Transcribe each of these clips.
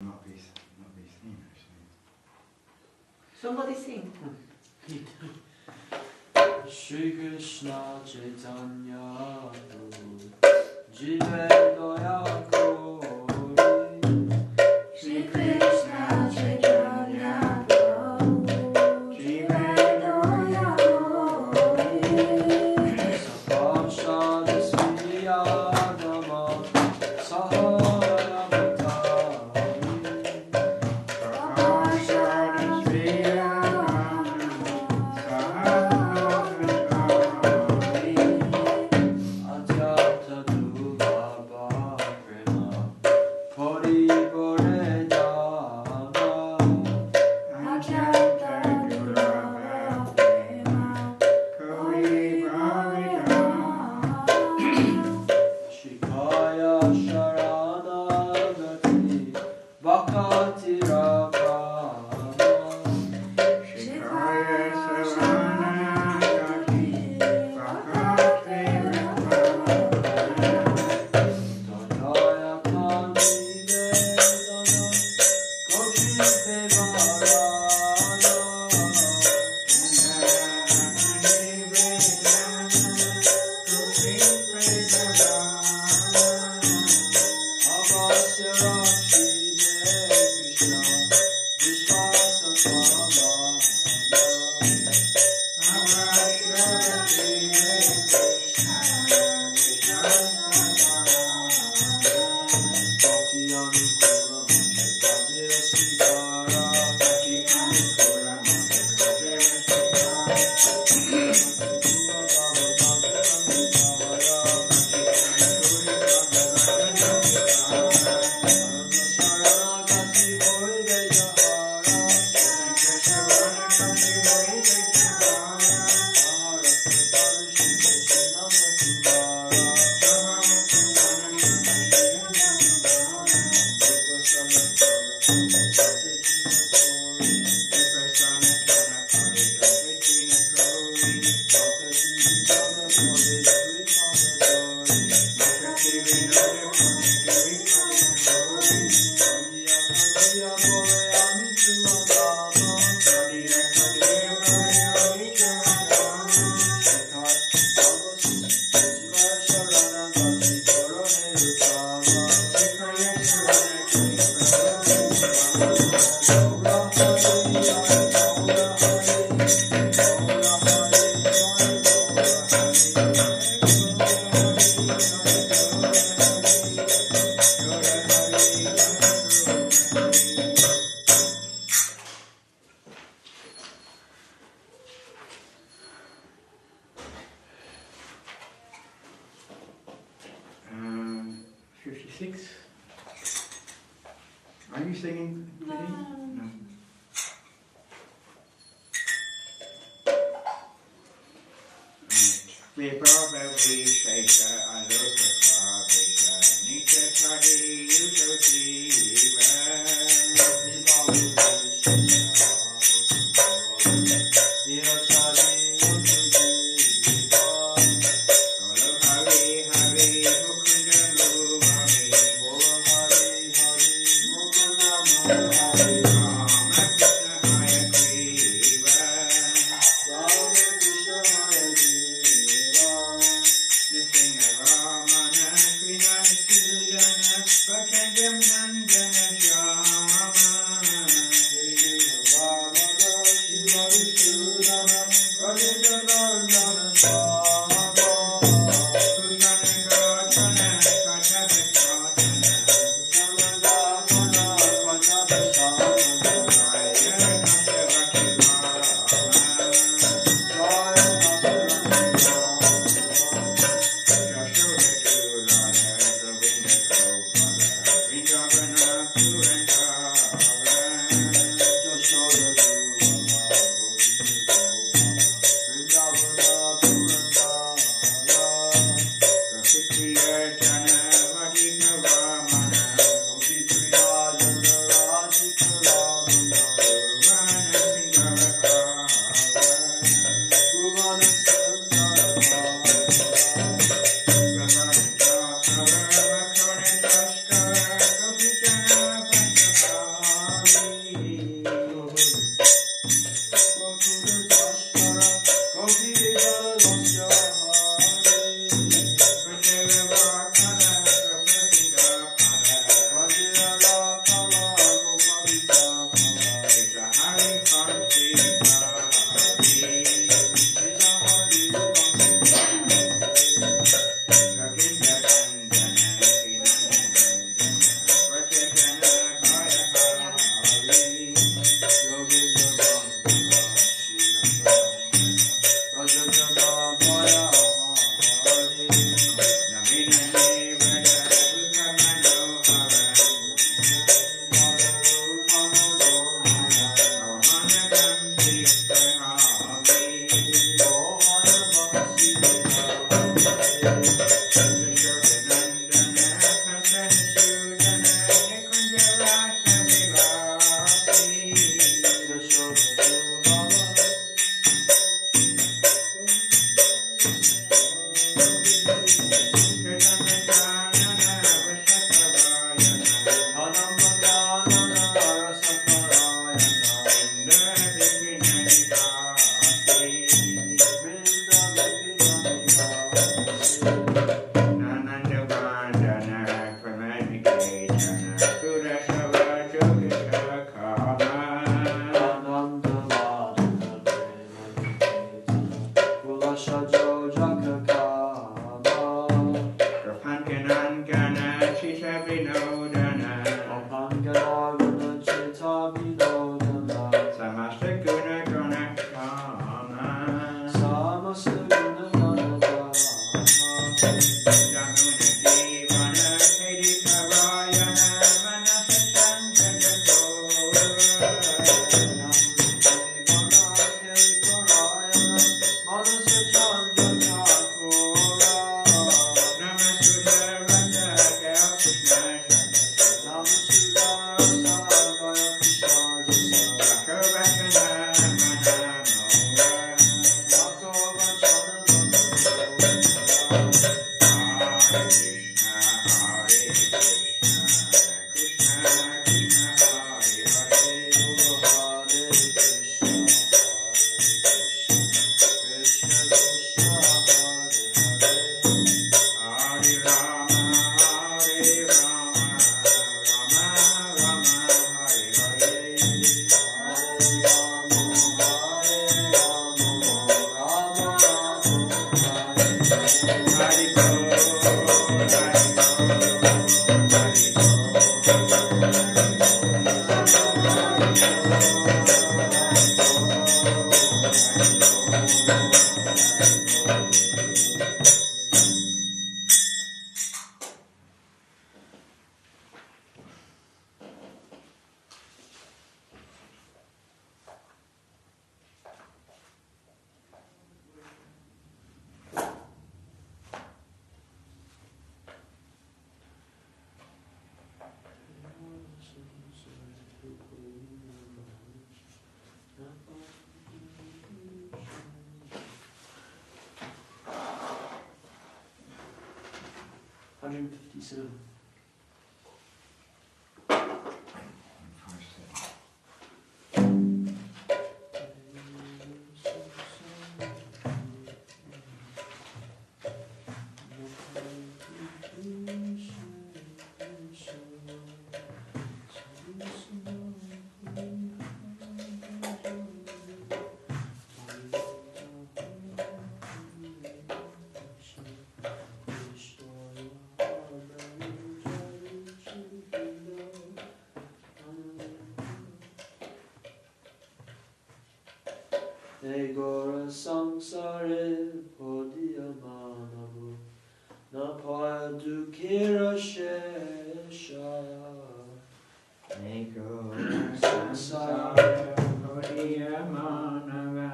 Not be seen actually. Somebody sing. Shri Krishna Chaitanya Jive Daya Kori. Shri Krishna Chaitanya Jive Daya Kori. Sapashad Sriyadama Sahara Bhatari. Sapashad Sriyadama Sahara Bhatari. Adyata Dulabha Prema Kori Bore Dana. Adyanta Dulabha Prema Kori Bore Dana. Shikaya Sharanagati Bhakti Rakana. Shikaya Saranagati Bhakti Rakana. Tadaya Kandi Vedana Kochi Devarana. Avasya Rakshi De Krishna Vishwasa Pavana. Bhakti Anukula Bhakti Kajira Sikara. Bhakti Anukula Bhakti Kajira Sikara. Bhakti Kula Bhava Bhakti Anukara. Bhakti Anukula Bhakti Anukara. Ananta Sharanagati Bori Vejahara. Sharanagati Bori Vejahara. Sahara Pradali Shri Krishna Matubara. Um, 56. Are you singing? No. No. Vibhava-vishesha alokaka-vesha nitya-chari yuto-jiva. Solo Hari Hari Mukunda Mumari. Rama Krishna Hare Kriva. Nithinga Ramana Krinan Suyana Bhakandam Nan 157. Egora samsare podiyamanavu napaya dukira shesha. Ego samsara podiyamanava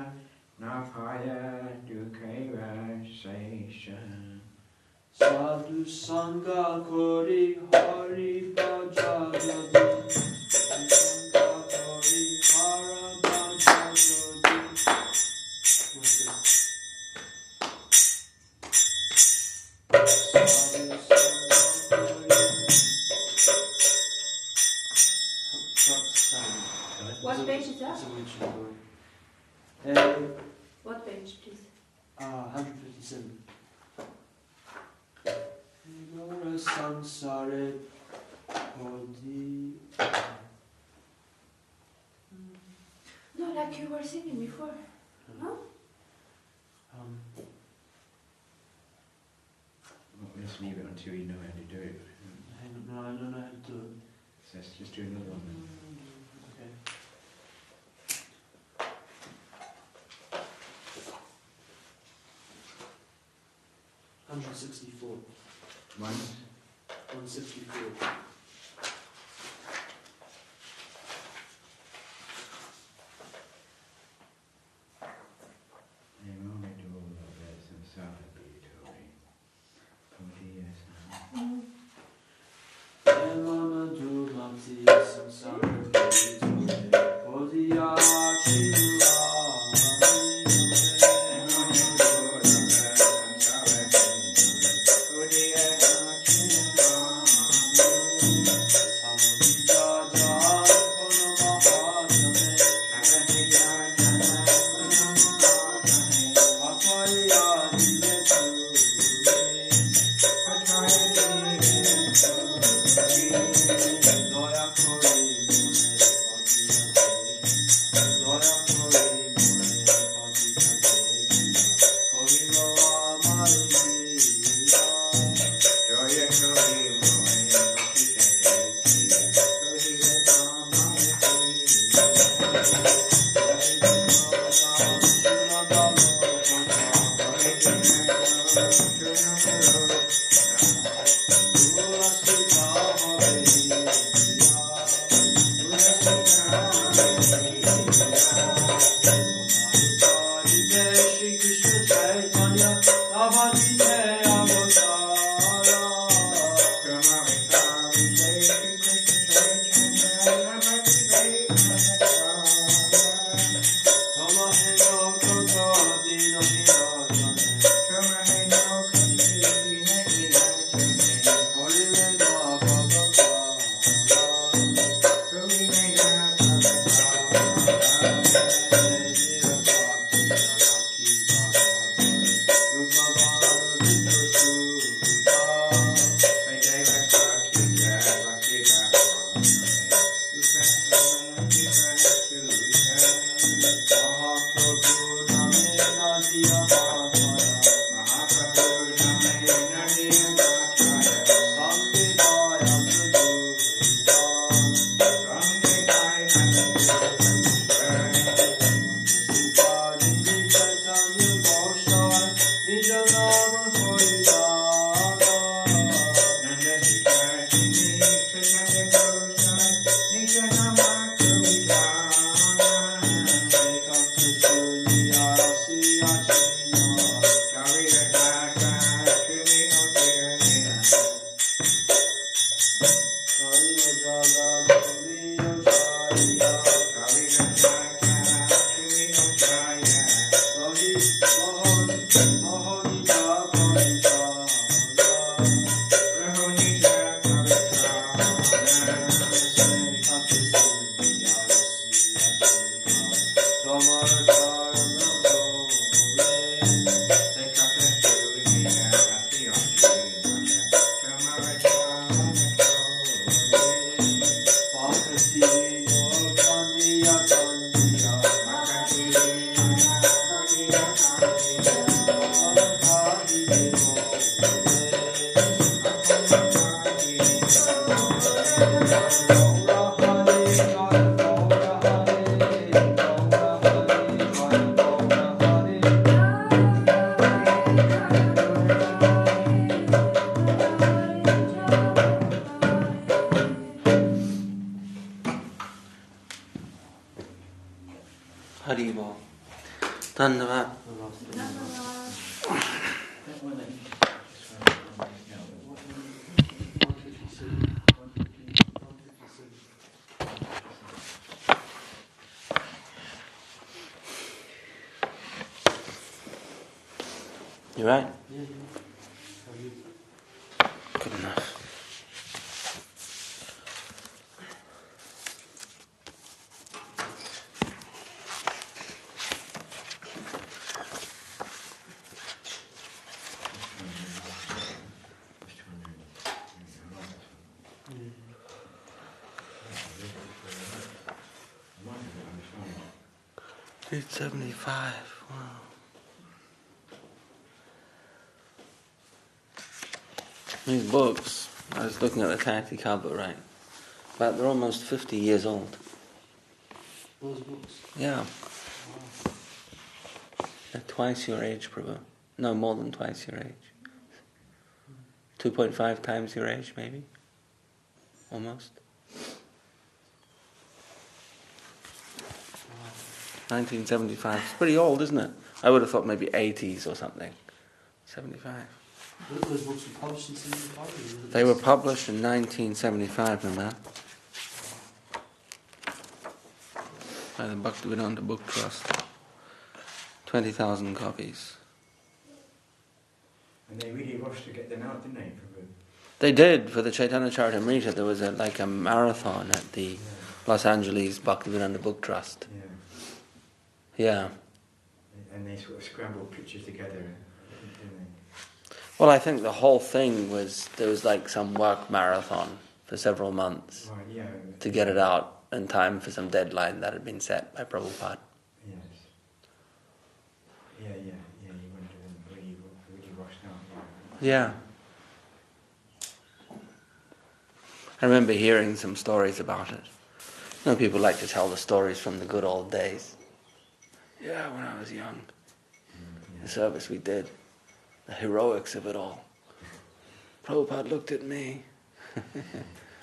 napaya dukaiva sesha. Sadhu sangha kori hari bhajayadi. Sangha kori hara bhajayadi. What's this? Sadhu sangha kori. What page is that? What page, please? 157. Egora samsare podi. No, like you were singing before. No? Well, let's leave it until you know how to do it. No, I don't know how to do it. So let's just do another one then. Okay. $164. 164. Haribol. Dhanyavad. You right? Yeah. Good enough. $8.75. Wow. These books, I was looking at the khaki cover, right? But they're almost 50 years old. Those books. Yeah. Wow. They're twice your age, Prabhu. No, more than twice your age. 2.5 times your age, maybe? Almost. 1975. It's pretty old, isn't it? I would have thought maybe 80s or something. 75. Those books were published in 75? They were published in 1975, remember? By the Bhakti Book Trust. 20,000 copies. And they really rushed to get them out, didn't they? They did. For the Chaitanya Charitamrita, there was a marathon at the Los Angeles Bhakti Book Trust. Yeah. Yeah. And they sort of scrambled pictures together, didn't they? Well, I think the whole thing was, there was like some work marathon for several months Right, yeah. to get it out in time for some deadline that had been set by Prabhupada. Yes. Yeah, you went to them really rushed out. Yeah. I remember hearing some stories about it. You know, people like to tell the stories from the good old days. Yeah, when I was young. The service we did. The heroics of it all. Prabhupada looked at me.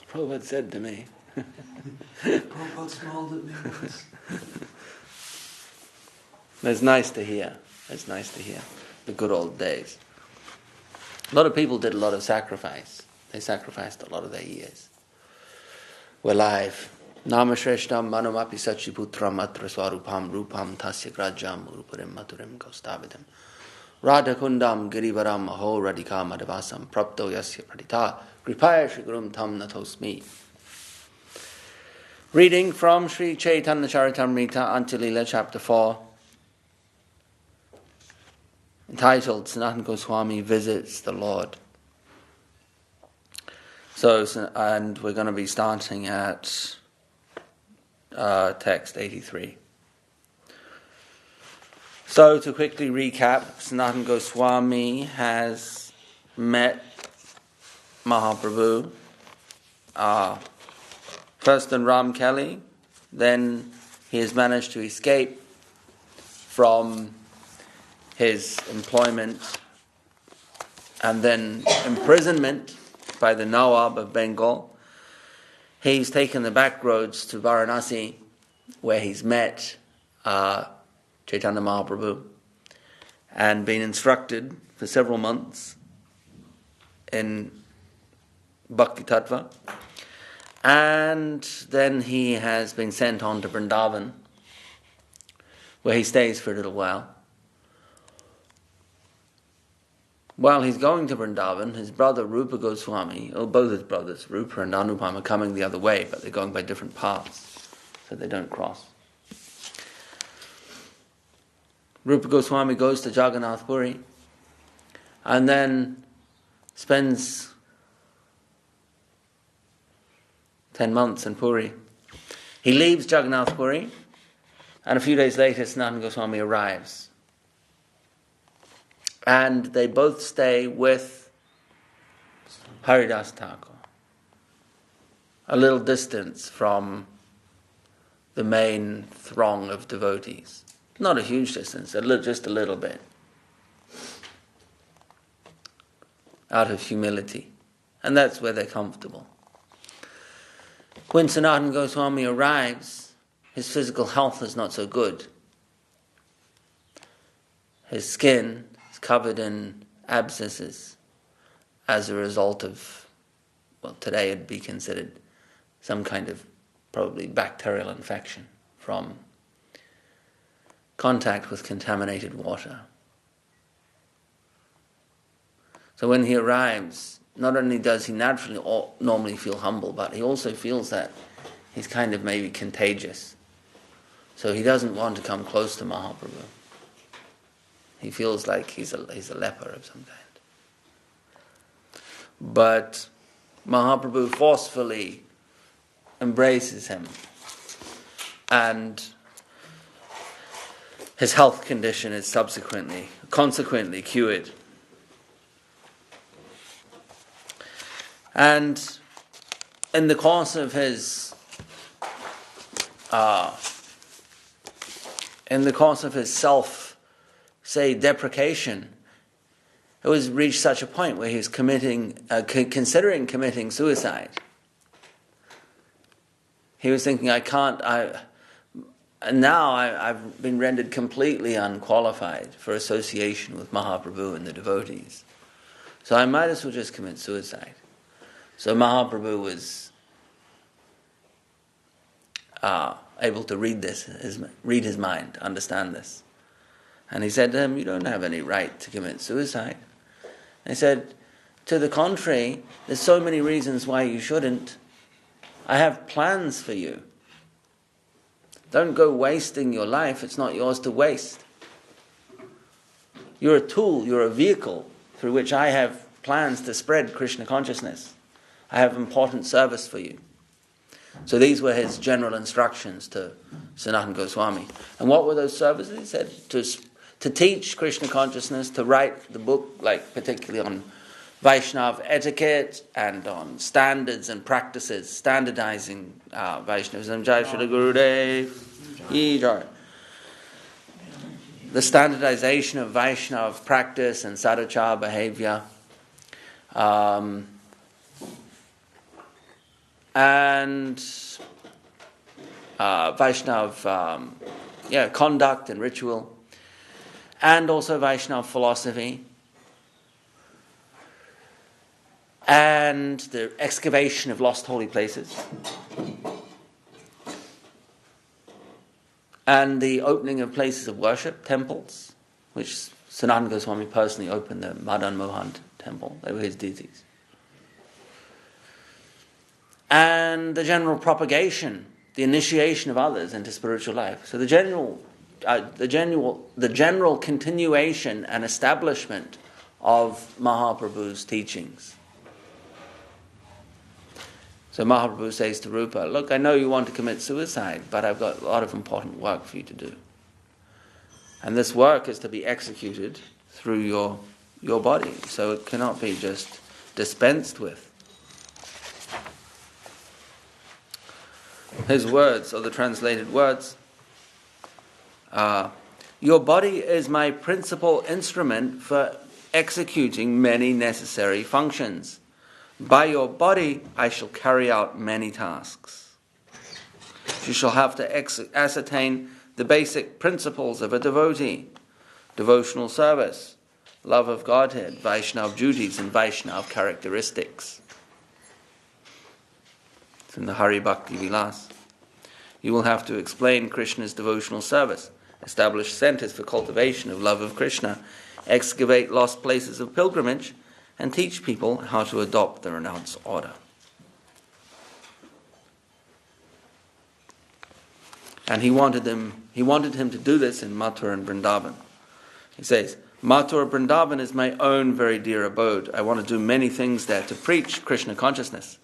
Prabhupada said to me. Prabhupada smiled at me once. It's nice to hear. It's nice to hear. The good old days. A lot of people did a lot of sacrifice. They sacrificed a lot of their years. We're live. Namashreshtam manumapi sachiputram atra swarupam rupam tasya grajam urupurim maturim kostavidam. Radhakundam girivaram aho radhika madhavasam prapto yasya pradita kripaya shigurum tam natosmi. Reading from Sri Chaitanya Charitamrita, Antya-lila, chapter 4, entitled Sanatana Goswami Visits the Lord. And we're going to be starting at text 83. So, to quickly recap, Sanatana Goswami has met Mahaprabhu, first in Ram Kelly, then he has managed to escape from his employment and then imprisonment by the Nawab of Bengal. He's taken the back roads to Varanasi, where he's met Chaitanya Mahaprabhu and been instructed for several months in Bhakti Tattva. And then he has been sent on to Vrindavan, where he stays for a little while. While he's going to Vrindavan, his brother Rupa Goswami, or both his brothers, Rupa and Anupam, are coming the other way, but they're going by different paths, so they don't cross. Rupa Goswami goes to Jagannath Puri, and then spends 10 months in Puri. He leaves Jagannath Puri, and a few days later Sanatana Goswami arrives. And they both stay with Haridas Thakur, a little distance from the main throng of devotees. Not a huge distance, just a little bit. Out of humility. And that's where they're comfortable. When Sanatana Goswami arrives, his physical health is not so good. his skin is covered in abscesses as a result of, well, today it'd be considered some kind of probably bacterial infection from contact with contaminated water. So when he arrives, not only does he normally feel humble, but he also feels that he's kind of maybe contagious. So he doesn't want to come close to Mahaprabhu. He feels like he's a leper of some kind. But Mahaprabhu forcefully embraces him, and his health condition is consequently cured. And in the course of his deprecation, it was reached such a point where he was considering committing suicide. He was thinking, I've been rendered completely unqualified for association with Mahaprabhu and the devotees, so I might as well just commit suicide. So Mahaprabhu was able to read his mind, understand this. And he said to him, you don't have any right to commit suicide. And he said, to the contrary, there's so many reasons why you shouldn't. I have plans for you. Don't go wasting your life. It's not yours to waste. You're a tool, you're a vehicle through which I have plans to spread Krishna consciousness. I have important service for you. So these were his general instructions to Sanatana Goswami. And what were those services? He said to teach Krishna consciousness, to write the book, like particularly on Vaishnava etiquette and on standards and practices, standardizing Vaishnavism. Jai Srila Gurudev. Jai. The standardization of Vaishnava practice and sadhachar behavior. And Vaishnava conduct and ritual, and also Vaishnava philosophy, and the excavation of lost holy places, and the opening of places of worship, temples, which Sanatana Goswami personally opened the Madan Mohan temple. They were his deities. And the general propagation, the initiation of others into spiritual life. So the general continuation and establishment of Mahaprabhu's teachings. So Mahaprabhu says to Rupa, look, I know you want to commit suicide, but I've got a lot of important work for you to do. And this work is to be executed through your body, so it cannot be just dispensed with. His words, or the translated words, your body is my principal instrument for executing many necessary functions. By your body I shall carry out many tasks. You shall have to ascertain the basic principles of a devotee: devotional service, love of Godhead, Vaishnava duties and Vaishnava characteristics. It's in the Hari Bhakti Vilas. You will have to explain Krishna's devotional service, establish centers for cultivation of love of Krishna, excavate lost places of pilgrimage, and teach people how to adopt the renounced order. And he wanted him to do this in Mathura and Vrindavan. He says, Mathura Vrindavan is my own very dear abode. I want to do many things there to preach Krishna consciousness.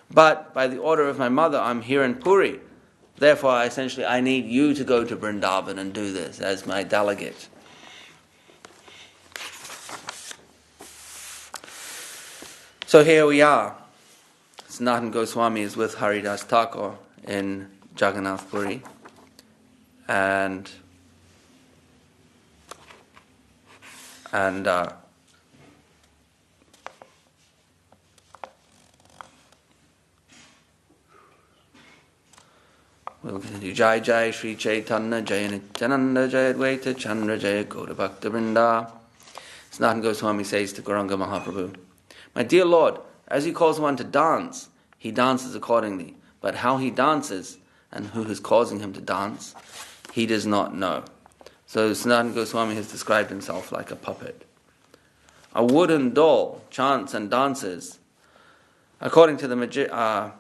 But by the order of my mother, I'm here in Puri. Therefore, I need you to go to Vrindavan and do this as my delegate. So here we are. Sanatana Goswami is with Haridas Thakur in Jagannath Puri. And We'll continue. Jai Jai Sri Chaitanya Jaya Nityananda Jaya Advaita Chandra Jaya Gaura Bhakta Vrinda. Sanatana Goswami says to Gauranga Mahaprabhu, my dear Lord, as he calls one to dance, he dances accordingly. But how he dances and who is causing him to dance, he does not know. So Sanatana Goswami has described himself like a puppet. A wooden doll chants and dances according to the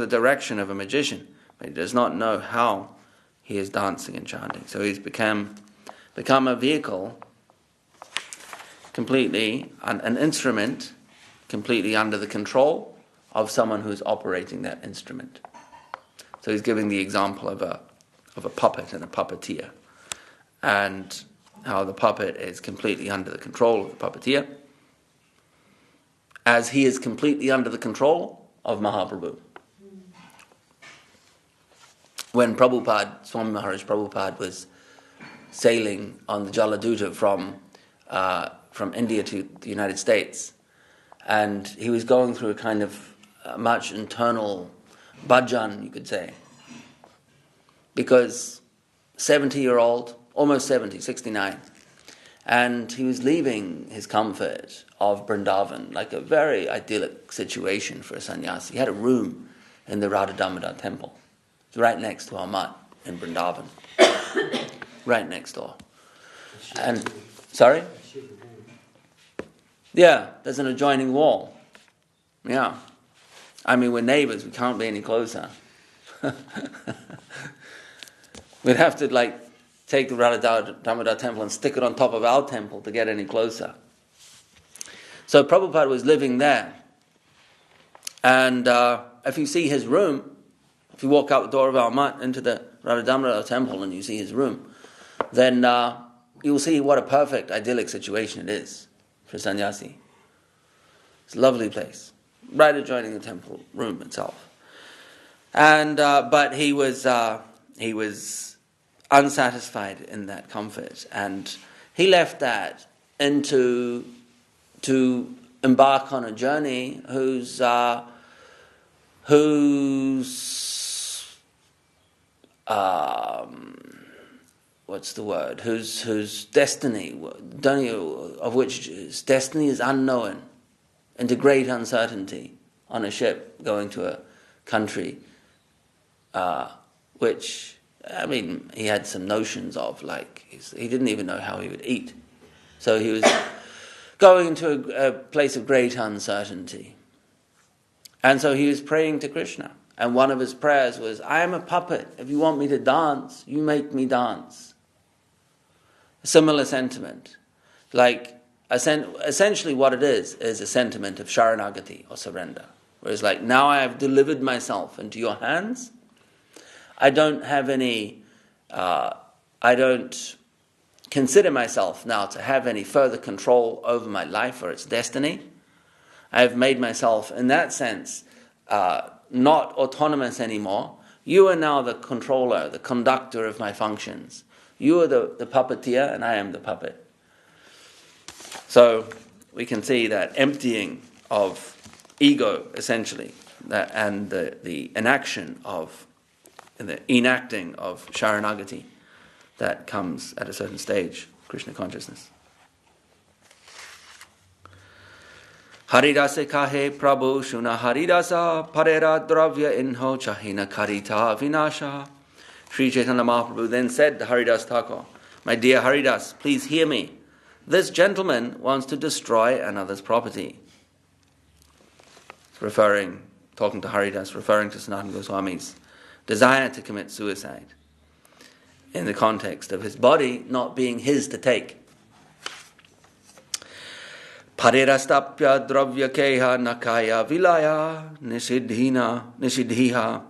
direction of a magician, but he does not know how he is dancing and chanting. So he's become a vehicle, completely an instrument, completely under the control of someone who's operating that instrument. So he's giving the example of a puppet and a puppeteer, and how the puppet is completely under the control of the puppeteer, as he is completely under the control of Mahaprabhu. When Swami Maharaj Prabhupada was sailing on the Jaladuta from India to the United States, and he was going through a kind of much internal bhajan, you could say, because 70-year-old, almost 70, 69, and he was leaving his comfort of Vrindavan, like a very idyllic situation for a sannyasi. He had a room in the Radha Damodar temple. It's right next to our mat in Vrindavan. Right next door. And, sorry? Yeah, there's an adjoining wall. Yeah. I mean, we're neighbors, we can't be any closer. We'd have to, take the Radha Damodar temple and stick it on top of our temple to get any closer. So Prabhupada was living there. And if you see his room, if you walk out the door of our mat into the Radha Damodar temple and you see his room, then you'll see what a perfect, idyllic situation it is for sannyasi. It's a lovely place, right adjoining the temple room itself. And but he was unsatisfied in that comfort, and he left that to embark on a journey whose destiny, of which his destiny is unknown, into great uncertainty, on a ship going to a country which, I mean, he had some notions of, he didn't even know how he would eat. So he was going into a place of great uncertainty. And so he was praying to Krishna. And one of his prayers was, I am a puppet. If you want me to dance, you make me dance. A similar sentiment. Essentially what it is a sentiment of sharanagati, or surrender. Whereas now I have delivered myself into your hands. I don't consider myself now to have any further control over my life or its destiny. I have made myself, in that sense, not autonomous anymore. You are now the controller, the conductor of my functions. You are the puppeteer, and I am the puppet. So we can see that emptying of ego, essentially, and the enacting of sharanagati that comes at a certain stage, Krishna consciousness. Haridasa kahe prabhu shuna haridasa parera dravya inho chahina karita vinasha. Sri Chaitanya Mahaprabhu then said to Haridas Thakur, my dear Haridas, please hear me. This gentleman wants to destroy another's property. Talking to Haridas, referring to Sanatana Goswami's desire to commit suicide in the context of his body not being his to take. Parirastapya dravyakeha nakaya vilaya nishidhiha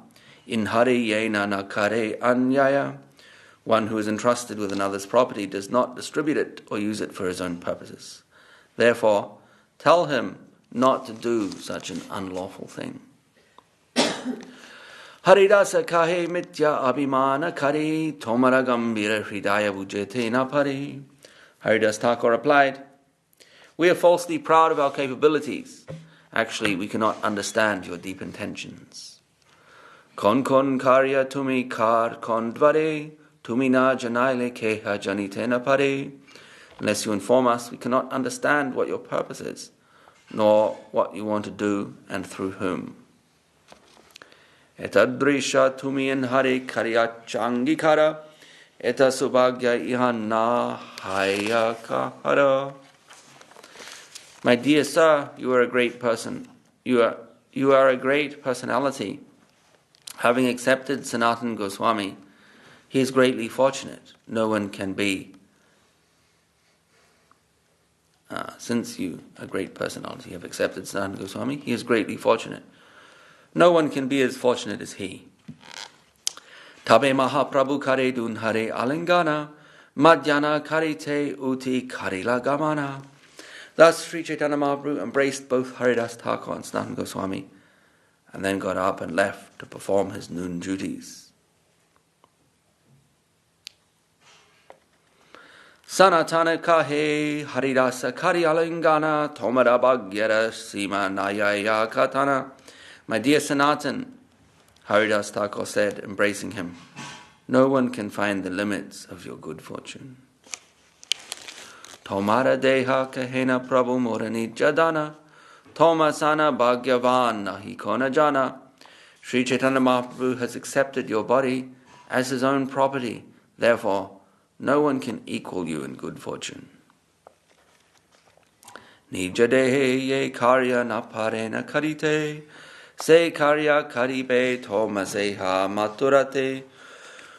inhari yena nakare anyaya. One who is entrusted with another's property does not distribute it or use it for his own purposes. Therefore, tell him not to do such an unlawful thing. Haridasa kahe mitya abhimana kari tomara gambira hridaya bujete na pari. Haridas Thakur replied, we are falsely proud of our capabilities. Actually, we cannot understand your deep intentions. Kon karya tumi kar kon dvare, tumi na janaile keha janitena pare. Unless you inform us, we cannot understand what your purpose is, nor what you want to do and through whom. Etadrisha tumi in hare karyachangikara, eta subhagya ihana hayakahara. My dear sir, you are a great person. You are a great personality. Having accepted Sanatana Goswami, he is greatly fortunate. No one can be. Since you, a great personality, have accepted Sanatana Goswami, he is greatly fortunate. No one can be as fortunate as he. Tabe Mahaprabhu kare dunhare alingana, madhyana karite uti karila gamana. Thus Sri Chaitanya Mahaprabhu embraced both Haridas Thakur and Sanatana Goswami, and then got up and left to perform his noon duties. Sanatana kahe haridasa kari alingana tomara bhagyara sima nayaya katana. My dear Sanatan, Haridas Thakur said, embracing him, no one can find the limits of your good fortune. Tomara deha kahena prabhu morani jadana, Tomasana bhagyavan nahi kona jana. Sri Chaitanya Mahaprabhu has accepted your body as his own property. Therefore, no one can equal you in good fortune. Nijadehe ye karya na parena karite, se karya karibe tomaseha maturate.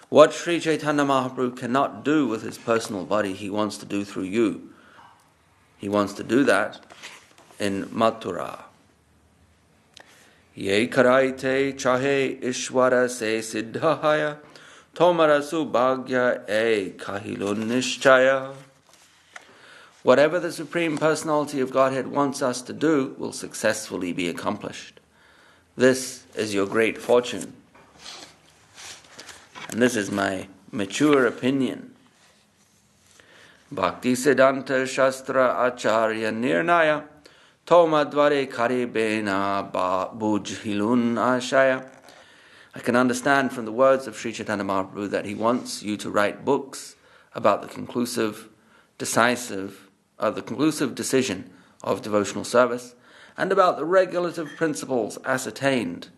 What Sri Chaitanya Mahaprabhu cannot do with his personal body, he wants to do through you. He wants to do that in Mathura. Ye karaite chahe ishwara se siddhahaya, tomara subhagya e kahilun nishchaya. Whatever the Supreme Personality of Godhead wants us to do will successfully be accomplished. This is your great fortune. And this is my mature opinion. Bhakti Siddhanta Shastra Acharya Nirnaya Toma Dvare Karibena Bujhilun Ashaya. I can understand from the words of Sri Chaitanya Mahaprabhu that he wants you to write books about the conclusive decision of devotional service and about the regulative principles ascertained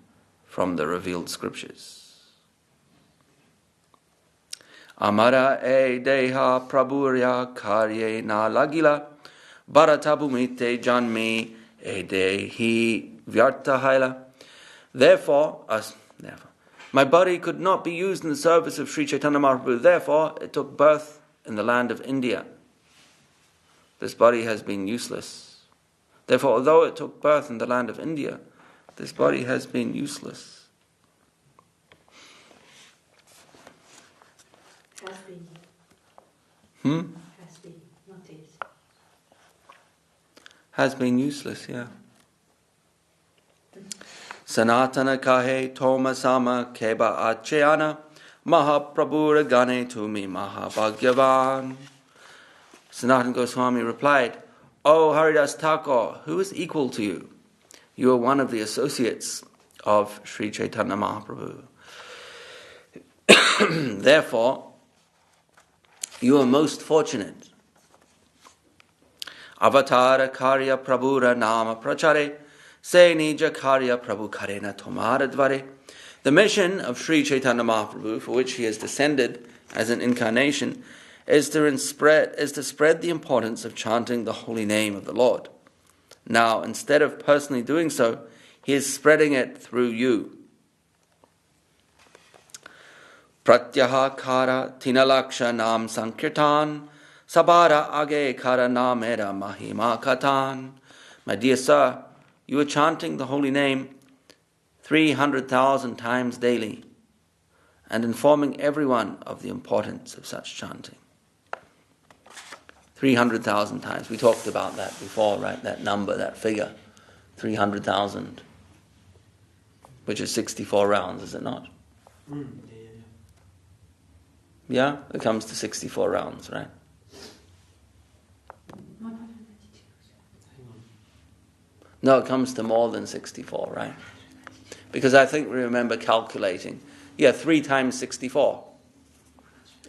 from the revealed scriptures. Amara e deha prabhurya karye na lagila, bharatabhumite janmi e dehi vyartahaila. Therefore, my body could not be used in the service of Sri Chaitanya Mahaprabhu. Therefore, it took birth in the land of India. This body has been useless. Therefore, although it took birth in the land of India, this body has been useless. Has been. Has been, not is. Has been useless, yeah. Sanatana kahe toma sama keba achayana, Mahaprabhura gane tumi mahabhagyavan. Sanatana Goswami replied, O Haridas Thakur, who is equal to you? You are one of the associates of Sri Chaitanya Mahaprabhu. Therefore, you are most fortunate. Avatara karya prabhura nama prachare, se nija karya prabhu karena tomara dvare. The mission of Sri Chaitanya Mahaprabhu, for which he has descended as an incarnation, is to spread the importance of chanting the holy name of the Lord. Now, instead of personally doing so, he is spreading it through you. Pratyaha kara tinalaksha nam sankirtan, sabara age kara namera mahima katan. My dear sir, you are chanting the holy name 300,000 times daily and informing everyone of the importance of such chanting. 300,000 times. We talked about that before, right? That number, that figure. 300,000. Which is 64 rounds, is it not? Yeah, it comes to 64 rounds, right? No, it comes to more than 64, right? Because I think we remember calculating. 3 times 64.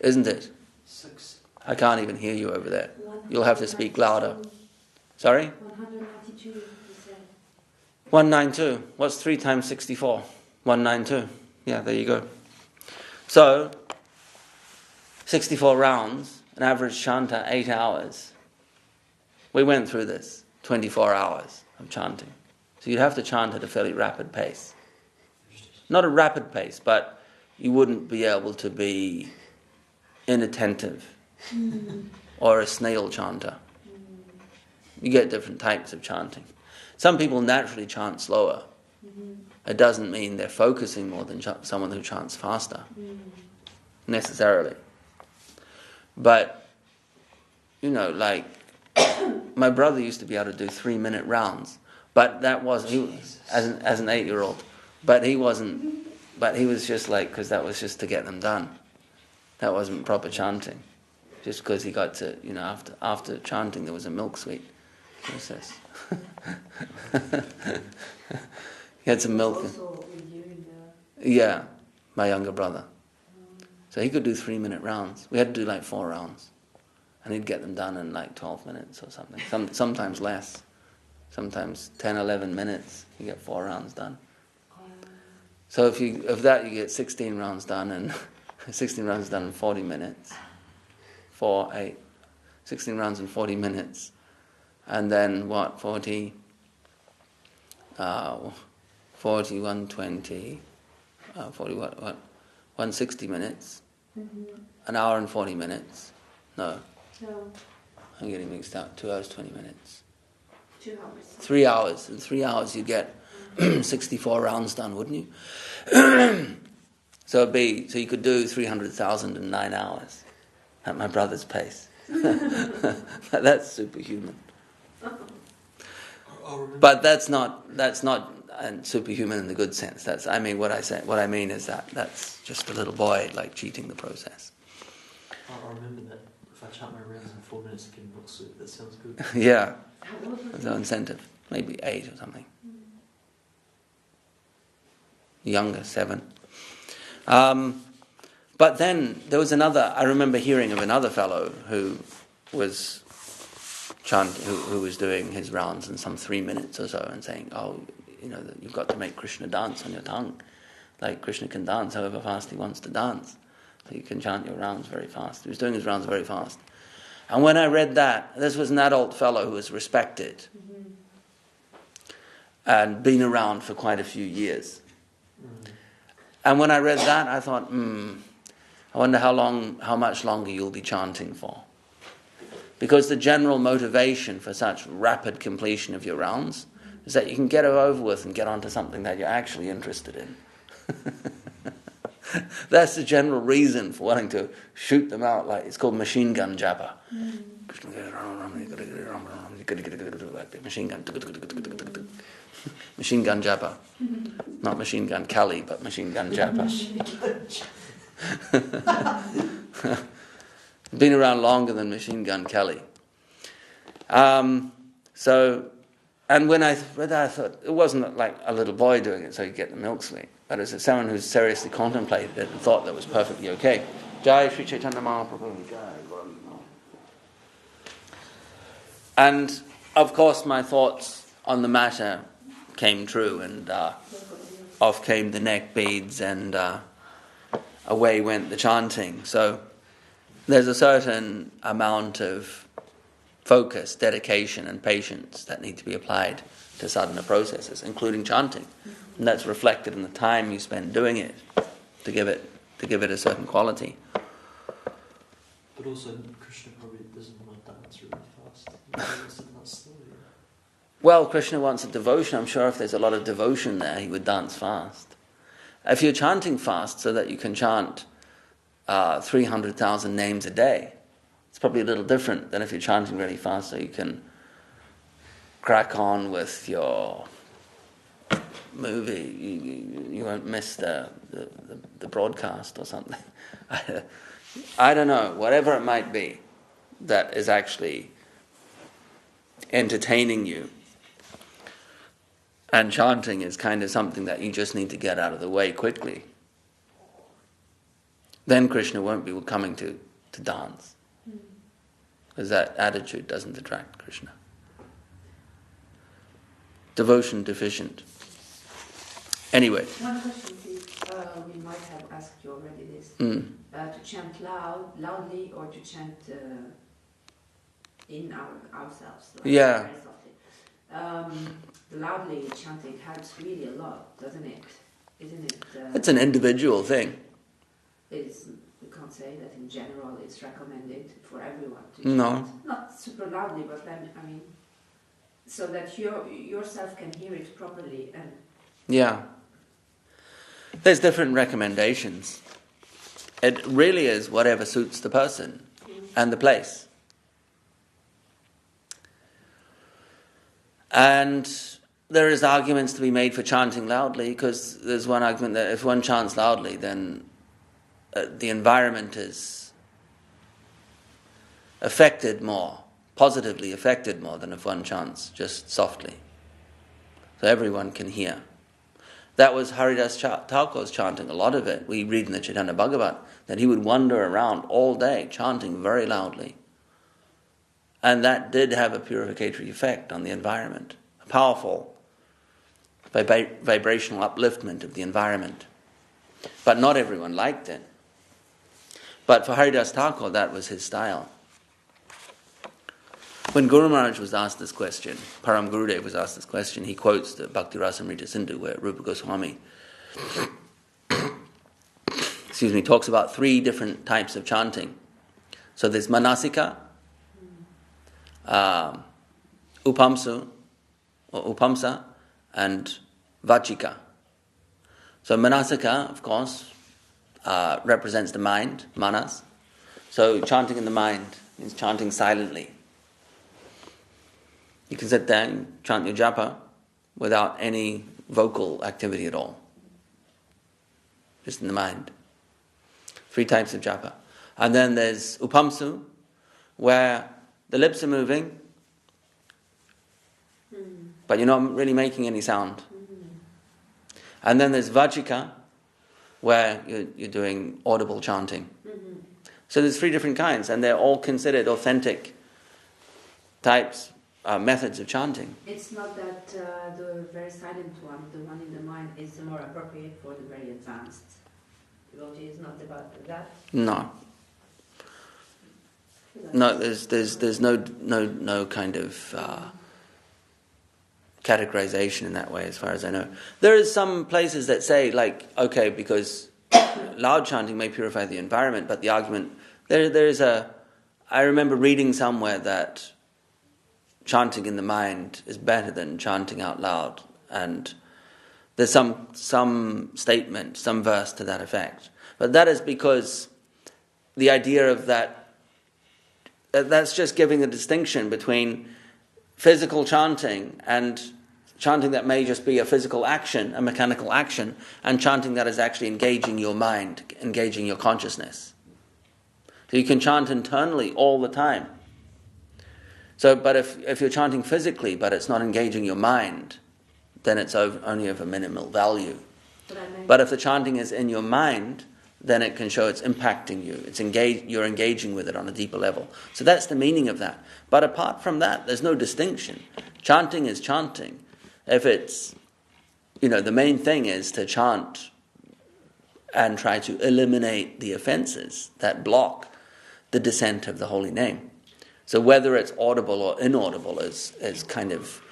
Isn't it? 6. I can't even hear you over there. You'll have to speak louder. Sorry? 192, you said. 192. What's 3 times 64? 192. Yeah, there you go. So, 64 rounds, an average chanta, 8 hours. We went through this, 24 hours of chanting. So you'd have to chant at a fairly rapid pace. Not a rapid pace, but you wouldn't be able to be inattentive or a snail chanter. You get different types of chanting. Some people naturally chant slower. It doesn't mean they're focusing more than someone who chants faster, necessarily. But, like, my brother used to be able to do 3-minute rounds, but that wasn't, as an 8-year-old, but he wasn't, but he was just like, because that was just to get them done. That wasn't proper chanting. Just because he got to, after chanting there was a milk sweet process. He had some milk. Also with you in Yeah, my younger brother. So he could do 3-minute rounds. We had to do like 4 rounds. And he'd get them done in like 12 minutes or something. Sometimes less. Sometimes 10, 11 minutes. You get 4 rounds done. So if that you get 16 rounds done and 16 rounds done in 40 minutes. 4, 8. 16 rounds in 40 minutes. And then what? 40, 120, 40 what? 160 minutes. An hour and 40 minutes. No. No, I'm getting mixed up. 2 hours, 20 minutes. 2 hours. 3 hours. In 3 hours you'd get 64 rounds done, wouldn't you? So you could do 300,000 in 9 hours at my brother's pace. That's superhuman. But that's not superhuman in the good sense. What I mean is that's just a little boy like cheating the process. I remember that if I chant my rounds in 4 minutes, I can milk soup. That sounds good. Yeah, there's no incentive. Maybe 8 or something. Younger, 7. But then there was I remember hearing of another fellow who was who was doing his rounds in some 3 minutes or so and saying, you've got to make Krishna dance on your tongue. Like Krishna can dance however fast he wants to dance. So you can chant your rounds very fast. He was doing his rounds very fast. And when I read that, this was an adult fellow who was respected and been around for quite a few years. And when I read that, I thought, I wonder how much longer you'll be chanting for. Because the general motivation for such rapid completion of your rounds is that you can get it over with and get onto something that you're actually interested in. That's the general reason for wanting to shoot them out. Like it's called machine gun japa. Machine gun. Machine gun japa. Not machine gun Kali, but machine gun japa. Been around longer than machine gun Kelly. And when I read that, I thought it wasn't like a little boy doing it so you get the milk sweet, but it's someone who's seriously contemplated it and thought that was perfectly okay. Jai Sri Chaitanya Mahaprabhu, Jai Govinda. And of course my thoughts on the matter came true, and off came the neck beads, and away went the chanting. So there's a certain amount of focus, dedication and patience that need to be applied to sadhana processes, including chanting. And that's reflected in the time you spend doing it to give it a certain quality. But also Krishna probably doesn't want to dance really fast. Not slowly. Well, Krishna wants a devotion. I'm sure if there's a lot of devotion there, he would dance fast. If you're chanting fast so that you can chant 300,000 names a day, it's probably a little different than if you're chanting really fast so you can crack on with your movie. You won't miss the broadcast or something. I don't know, whatever it might be that is actually entertaining you. And chanting is kind of something that you just need to get out of the way quickly. Then Krishna won't be coming to dance. Because that attitude doesn't attract Krishna. Devotion deficient. Anyway. One question, please. We might have asked you already this. To chant loudly, or to chant in ourselves. Like Yeah. very softly. The loudly chanting helps really a lot, doesn't it? Isn't it? It's an individual thing. We can't say that in general it's recommended for everyone to chant. No. Not super loudly, but then, I mean, so that yourself can hear it properly. And Yeah. There's different recommendations. It really is whatever suits the person and the place. And there is arguments to be made for chanting loudly, because there's one argument that if one chants loudly, then the environment is affected more, positively affected more than if one chants just softly. So everyone can hear. That was Haridas Thakur's chanting, a lot of it. We read in the Chaitanya Bhagavat that he would wander around all day chanting very loudly. And that did have a purificatory effect on the environment, a powerful vibrational upliftment of the environment. But not everyone liked it. But for Haridas Thakur, that was his style. When Guru Maharaj was asked this question, Param Gurudev was asked this question, he quotes the Bhakti Rasamrita Sindhu, where Rupa Goswami talks about 3 different types of chanting. So there's Manasika, Upamsu, or Upamsa, and Vachika. So Manasika, of course, represents the mind, manas. So chanting in the mind means chanting silently. You can sit there and chant your japa without any vocal activity at all. Just in the mind. 3 types of japa. And then there's upamsu, where the lips are moving, but you're not really making any sound. And then there's vachika, where you're doing audible chanting. So there's 3 different kinds, and they're all considered authentic types, methods of chanting. it's not that the very silent one, the one in the mind, is more appropriate for the very advanced devotee. Is not about that. No. No, there's no kind of categorization in that way, as far as I know. There is some places that say, like, okay, because loud chanting may purify the environment, but the argument I remember reading somewhere that chanting in the mind is better than chanting out loud, and there's some statement, some verse to that effect. But that is because the idea of that's just giving a distinction between physical chanting and chanting that may just be a physical action, a mechanical action, and chanting that is actually engaging your mind, engaging your consciousness. So you can chant internally all the time. So, but if you're chanting physically, but it's not engaging your mind, then it's only of a minimal value. But if the chanting is in your mind, then it can show it's impacting you. You're engaging with it on a deeper level. So that's the meaning of that. But apart from that, there's no distinction. Chanting is chanting. If it's, the main thing is to chant and try to eliminate the offenses that block the descent of the holy name. So whether it's audible or inaudible is kind of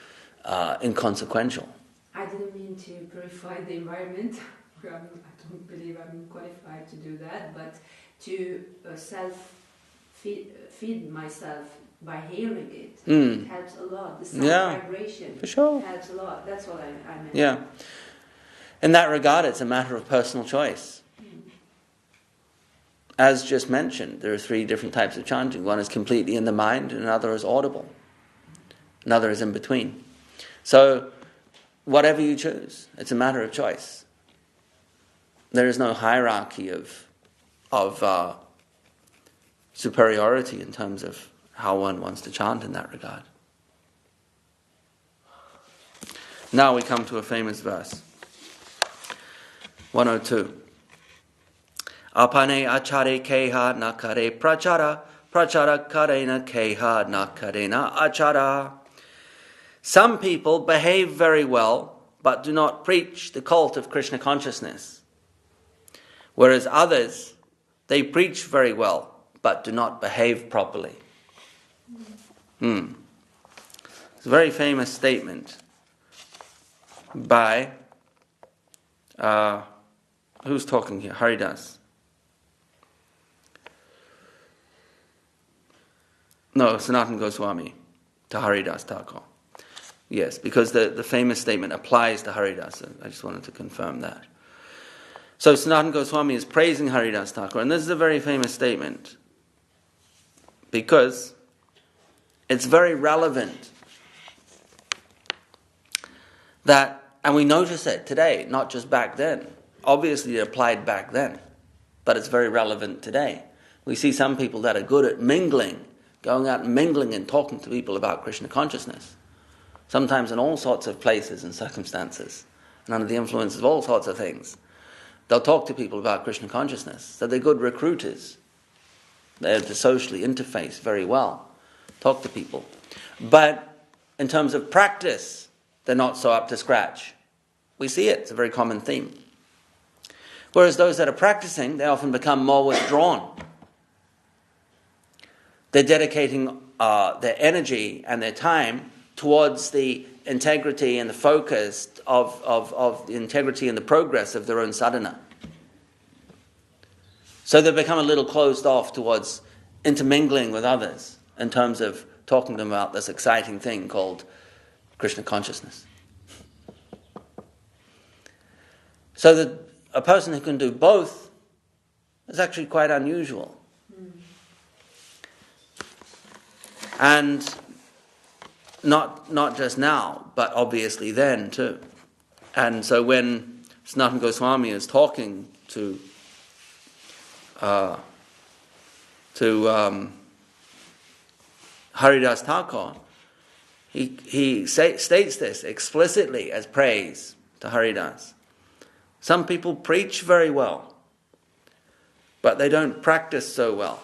inconsequential. I didn't mean to purify the environment. I don't believe I'm qualified to do that, but to feed myself by hearing it. It helps a lot. The sound vibration for sure. Helps a lot. That's what I meant. Yeah. In that regard, it's a matter of personal choice. As just mentioned, there are 3 different types of chanting. One is completely in the mind, and another is audible. Another is in between. So, whatever you choose, it's a matter of choice. There is no hierarchy of superiority in terms of how one wants to chant in that regard. Now we come to a famous verse. 102. Apane achare keha na kare prachara, prachara karena keha na karena achara. Some people behave very well, but do not preach the cult of Krishna consciousness. Whereas others, they preach very well, but do not behave properly. It's a very famous statement by, who's talking here? Haridas. No, Sanatana Goswami to Haridas Thakur. Yes, because the famous statement applies to Haridas. I just wanted to confirm that. So Sanatana Goswami is praising Haridas Thakur, and this is a very famous statement because it's very relevant that, and we notice it today, not just back then. Obviously it applied back then, but it's very relevant today. We see some people that are good at mingling, going out and mingling and talking to people about Krishna consciousness. Sometimes in all sorts of places and circumstances, and under the influence of all sorts of things. They'll talk to people about Krishna consciousness. So they're good recruiters. They're able to socially interface very well, talk to people. But in terms of practice, they're not so up to scratch. We see it, it's a very common theme. Whereas those that are practicing, they often become more withdrawn. They're dedicating their energy and their time towards the integrity and the focus of the integrity and the progress of their own sadhana. So they become a little closed off towards intermingling with others in terms of talking to them about this exciting thing called Krishna consciousness. So that a person who can do both is actually quite unusual. And not just now, but obviously then too. And so when Sanatana Goswami is talking to Haridas Thakur, he states this explicitly as praise to Haridas. Some people preach very well, but they don't practice so well.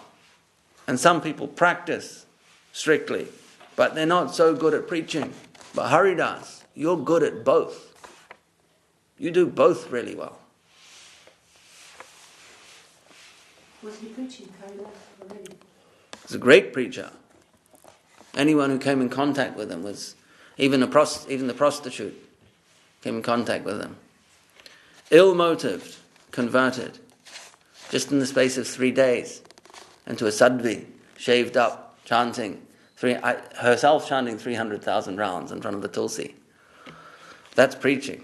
And some people practice strictly, but they're not so good at preaching. But Haridas, you're good at both. You do both really well. Was he preaching Haridas already? He's a great preacher. Anyone who came in contact with him was, even the prostitute came in contact with him. Ill-motived, converted, just in the space of 3 days, into a sadhvi, shaved up, chanting, herself chanting 300,000 rounds in front of the Tulsi. That's preaching.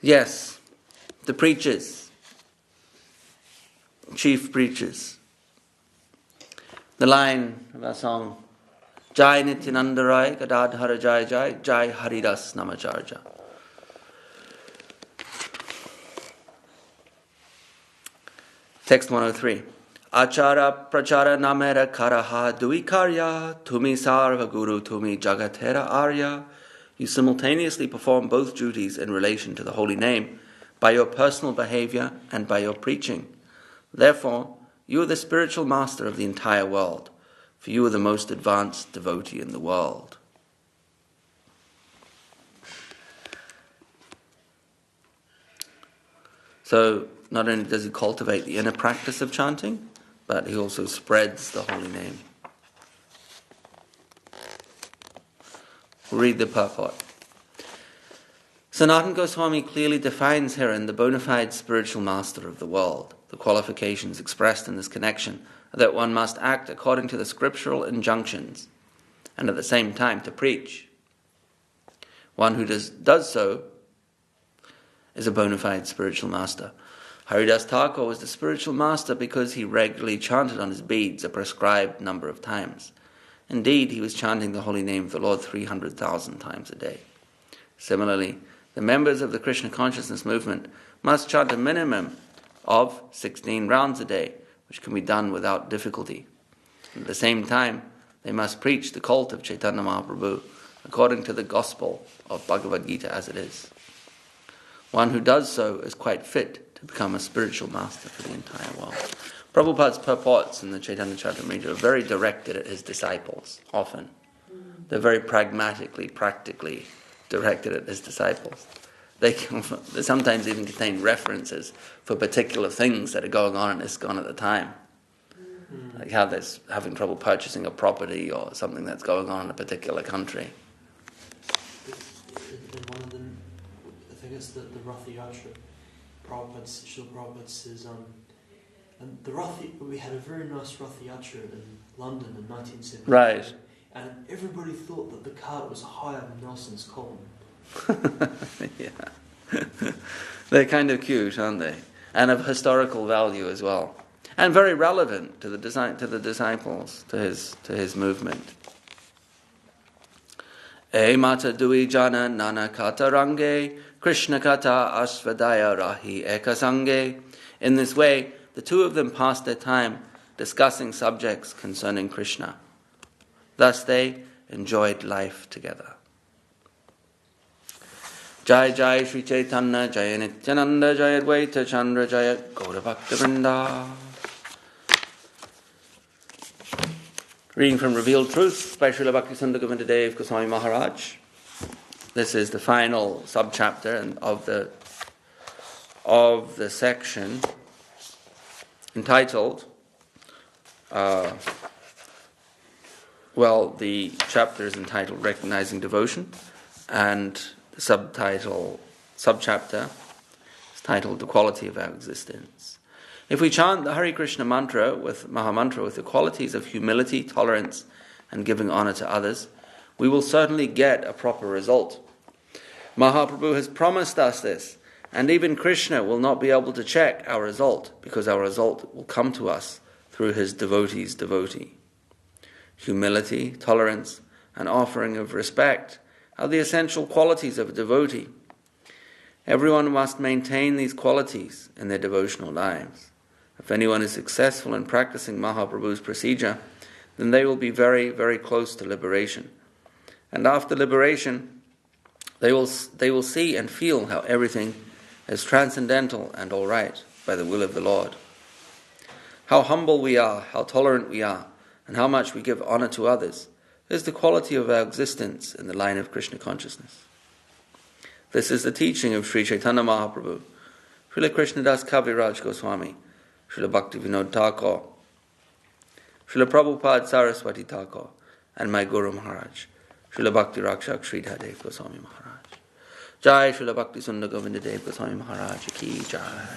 Yes, the preachers, chief preachers. The line of our song, Jai Nityanandarai, Gadadhara Jai Jai, Jai Haridas Namacharja. Text 103. Achara prachara namera karaha duikarya, tumi sarva guru tumi jagatera arya. You simultaneously perform both duties in relation to the holy name by your personal behavior and by your preaching. Therefore, you are the spiritual master of the entire world, for you are the most advanced devotee in the world. So, not only does he cultivate the inner practice of chanting, but he also spreads the holy name. Read the purport. Sanatana Goswami clearly defines herein the bona fide spiritual master of the world. The qualifications expressed in this connection are that one must act according to the scriptural injunctions and at the same time to preach. One who does so is a bona fide spiritual master. Haridas Thakur was the spiritual master because he regularly chanted on his beads a prescribed number of times. Indeed, he was chanting the holy name of the Lord 300,000 times a day. Similarly, the members of the Krishna consciousness movement must chant a minimum of 16 rounds a day, which can be done without difficulty. At the same time, they must preach the cult of Chaitanya Mahaprabhu according to the gospel of Bhagavad Gita as it is. One who does so is quite fit to become a spiritual master for the entire world. Prabhupada's purports in the Chaitanya Charitamrita are very directed at his disciples, often. They're very practically directed at his disciples. They sometimes even contain references for particular things that are going on in ISKCON at the time. Like how there's having trouble purchasing a property or something that's going on in a particular country. In one of them, I think it's the Rath Yatra, Srila Prabhupada says, and we had a very nice Rath Yatra in London in 1970. Right. And everybody thought that the cart was higher than Nelson's column. Yeah. They're kind of cute, aren't they? And of historical value as well. And very relevant to the disciples, to his movement. E mata dui jana nana kata range, Krishna kata asvadaya rahi ekasange. In this way, the two of them passed their time discussing subjects concerning Krishna. Thus they enjoyed life together. Jai Jai Sri Chaitanya Jaya Nityananda Jaya Advaita Chandra Jaya Gaura Bhakta Vrinda. Reading from Revealed Truth by Srila Bhakti Sundar Govinda Dev-Goswami Maharaj. This is the final subchapter of the section entitled the chapter is entitled Recognizing Devotion, and the subchapter is titled The Quality of Our Existence. If we chant the Hare Krishna mantra with Mahamantra with the qualities of humility, tolerance, and giving honor to others, we will certainly get a proper result. Mahaprabhu has promised us this, and even Krishna will not be able to check our result, because our result will come to us through his devotee's devotee. Humility, tolerance, and offering of respect are the essential qualities of a devotee. Everyone must maintain these qualities in their devotional lives. If anyone is successful in practicing Mahaprabhu's procedure, then they will be very, very close to liberation. And after liberation, they will see and feel how everything is transcendental and all right by the will of the Lord. How humble we are, how tolerant we are, and how much we give honor to others is the quality of our existence in the line of Krishna consciousness. This is the teaching of Sri Chaitanya Mahaprabhu, Srila Krishnadas Kaviraj Goswami, Srila Bhakti Vinod Thakur, Srila Prabhupada Saraswati Thakur, and my Guru Maharaj, Srila Bhakti Rakshak Sridhar Dev Goswami Maharaj. Jai Srila Bhakti Sundar Govinda Dev Goswami Maharaj Ki Jai.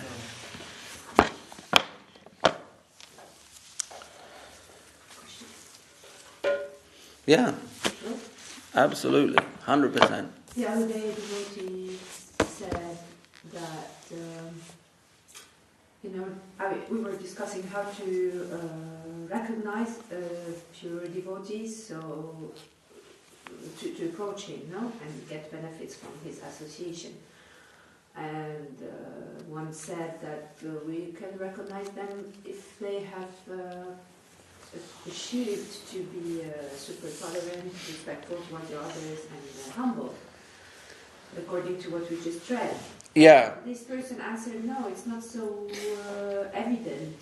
Yeah, absolutely, 100%. The other day, the devotee said that, we were discussing how to recognize pure devotees, so to approach him, and get benefits from his association. And one said that we can recognize them if they have achieved to be super tolerant, respectful towards the others, and humble, according to what we just read. Yeah. This person answered, no, it's not so evident.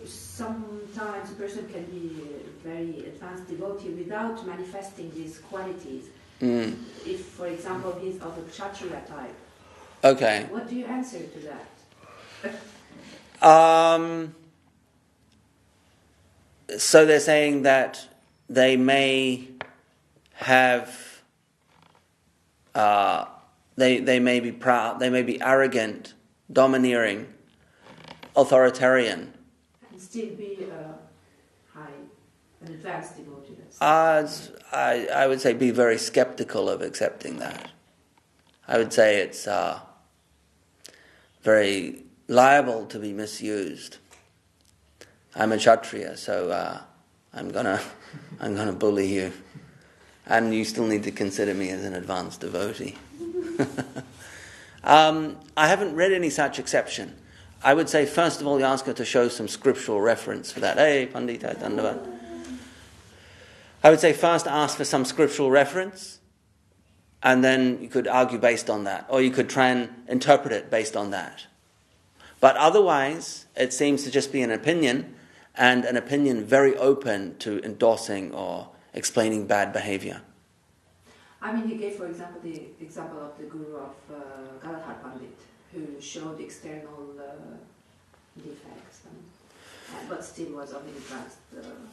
Sometimes a person can be a very advanced devotee without manifesting these qualities. If, for example, he's of a kshatriya type. Okay. What do you answer to that? So they're saying that they may have, they may be proud, they may be arrogant, domineering, authoritarian. And still be an advanced devotee. I would say be very skeptical of accepting that. I would say it's very liable to be misused. I'm a Kshatriya, so I'm gonna bully you, and you still need to consider me as an advanced devotee. I haven't read any such exception. I would say first of all you ask her to show some scriptural reference for that. Hey, Pandita Dandavat. I would say first ask for some scriptural reference, and then you could argue based on that, or you could try and interpret it based on that. But otherwise, it seems to just be an opinion, and an opinion very open to endorsing or explaining bad behavior. I mean, he gave, for example, the example of the guru of Galadhar Pandit, who showed external defects, but still was only impressed.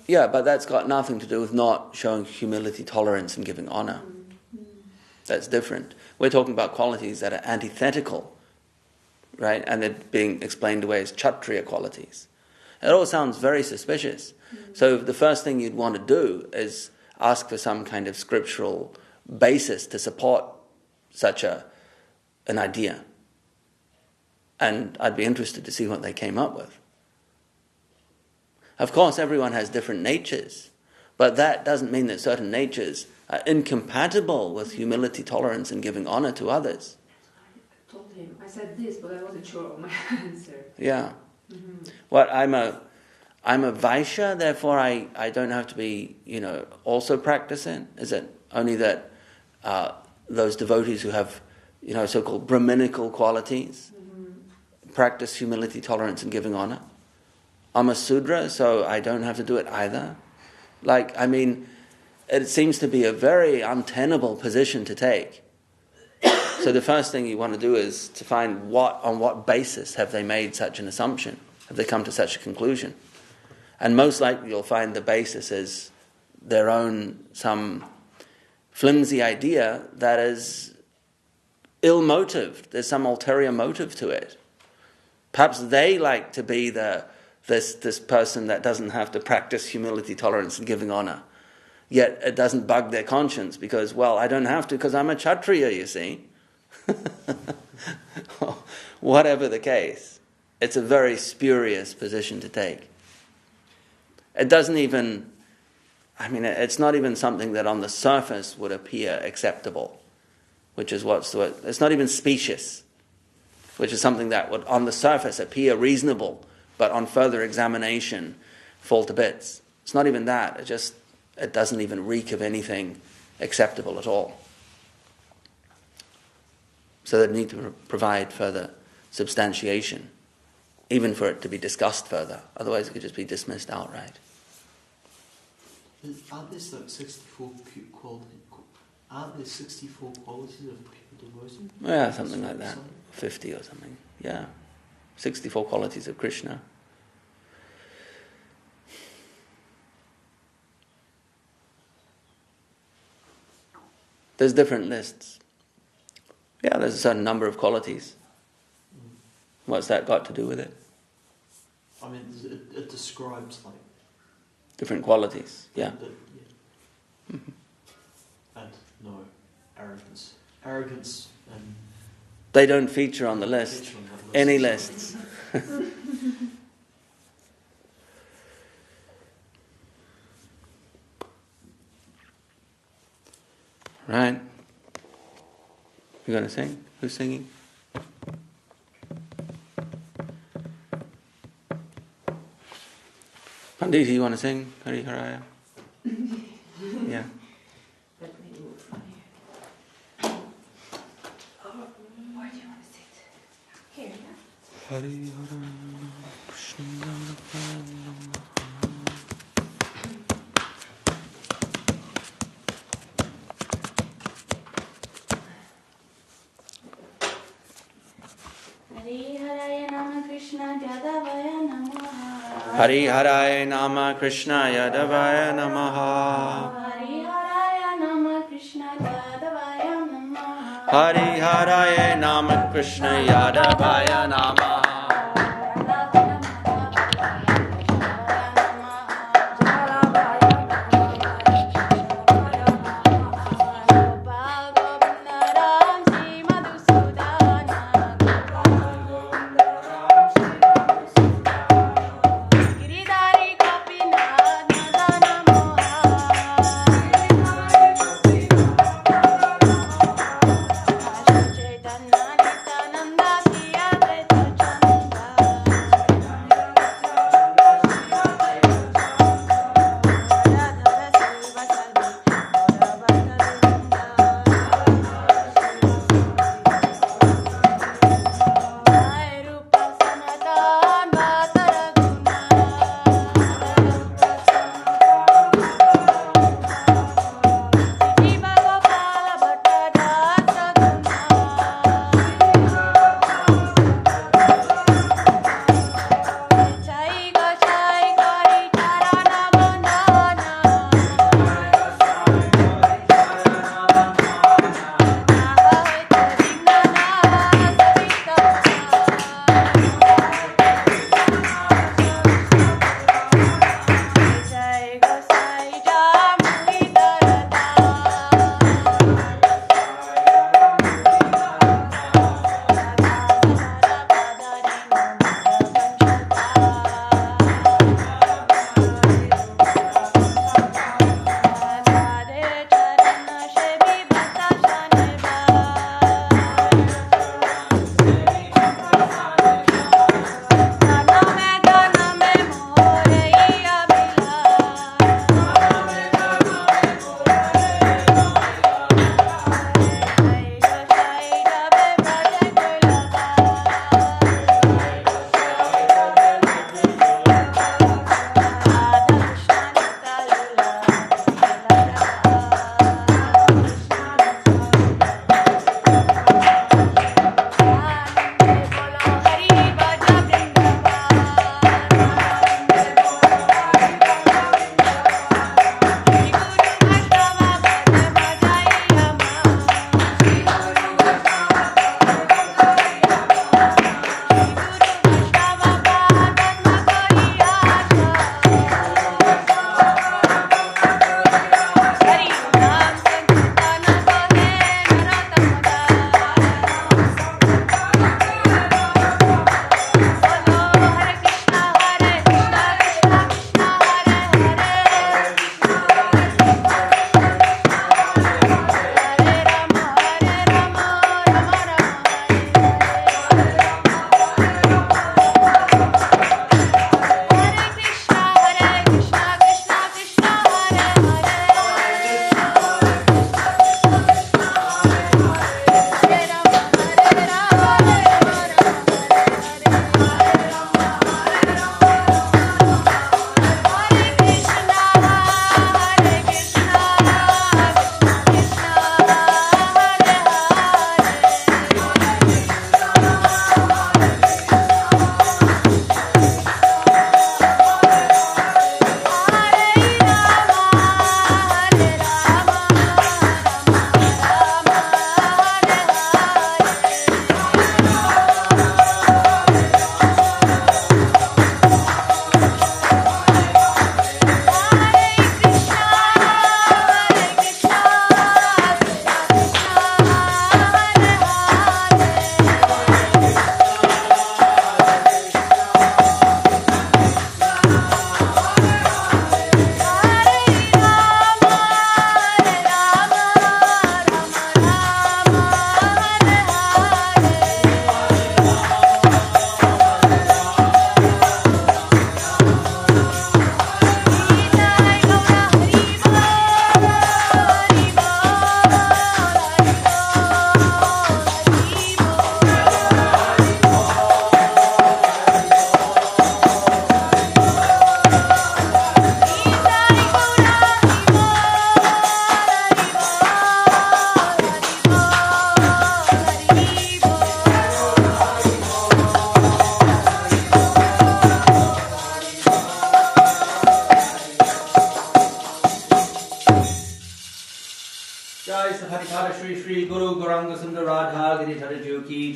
Yeah, but that's got nothing to do with not showing humility, tolerance, and giving honor. That's different. We're talking about qualities that are antithetical, right? And they're being explained away as Kshatriya qualities. It all sounds very suspicious. So the first thing you'd want to do is ask for some kind of scriptural basis to support such an idea. And I'd be interested to see what they came up with. Of course, everyone has different natures, but that doesn't mean that certain natures are incompatible with humility, tolerance, and giving honor to others. I told him, I said this, but I wasn't sure of my answer. Yeah. Well, I'm a Vaishya, therefore I don't have to be, also practicing. Is it only that those devotees who have, so-called Brahminical qualities practice humility, tolerance, and giving honor? I'm a Sudra, so I don't have to do it either. It seems to be a very untenable position to take. So the first thing you want to do is to find on what basis have they made such an assumption? Have they come to such a conclusion? And most likely you'll find the basis is their own, some flimsy idea that is ill-motived. There's some ulterior motive to it. Perhaps they like to be this person that doesn't have to practice humility, tolerance, and giving honor. Yet it doesn't bug their conscience because, I don't have to because I'm a Kshatriya, you see. Whatever the case, it's a very spurious position to take. It doesn't even, it's not even something that on the surface would appear acceptable, which is it's not even specious, which is something that would on the surface appear reasonable, but on further examination fall to bits. It's not even that, it doesn't even reek of anything acceptable at all. So they need to provide further substantiation, even for it to be discussed further. Otherwise it could just be dismissed outright. Aren't there 64 qualities? Aren't there 64 qualities of pure devotion? Yeah, something like that. 50 or something. Yeah. 64 qualities of Krishna. There's different lists. Yeah, there's a certain number of qualities. What's that got to do with it? It describes different qualities. Yeah. And no arrogance. Arrogance and they don't feature on the list. Any lists. Right. You going to sing? Who's singing? Pandit, you want to sing? Hari Haraya? Yeah. Let me move from here. Where do you want to sit? Here, yeah? Hari Haraya Krishna Hari Haraya Nama Krishna Yadavaya Namaha. Hari Haraya Nama Krishna Yadavaya Namaha. Hari Haraya Nama Krishna Yadavaya Namaha. Chaitanya Charitamrita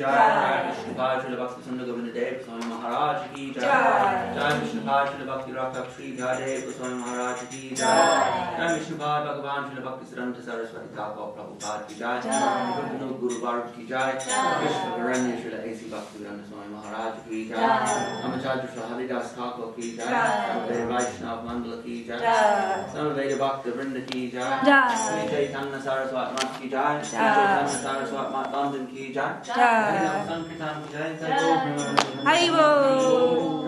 Jai Vishnupada Srila Bhakti Sundar Govinda Dev-Goswami Maharaj ki Jai Jai Vishnupada Srila Bhakti Rakha Sri Dev-Goswami Maharaj ki Jai Jai Vishnupada Bhagavan Srila Bhakti Siddhanta Saraswati Thakur Prabhupada ki Jai Guru Guru Bharata ki Jai Krishna Varanya Srila A.C. Bhakti Swami Maharaj ki Jai Amacharya Srila Haridas Thakur ki Jai Samaveda Vaishnava Mandala ki Jai Samaveda Bhakta Vrinda ki Jai Sri Chaitanya Saraswati Mat ki Jai Sri Chaitanya Saraswati Mat London ki Jai Hari Sankirtan ki Jai Hari Bol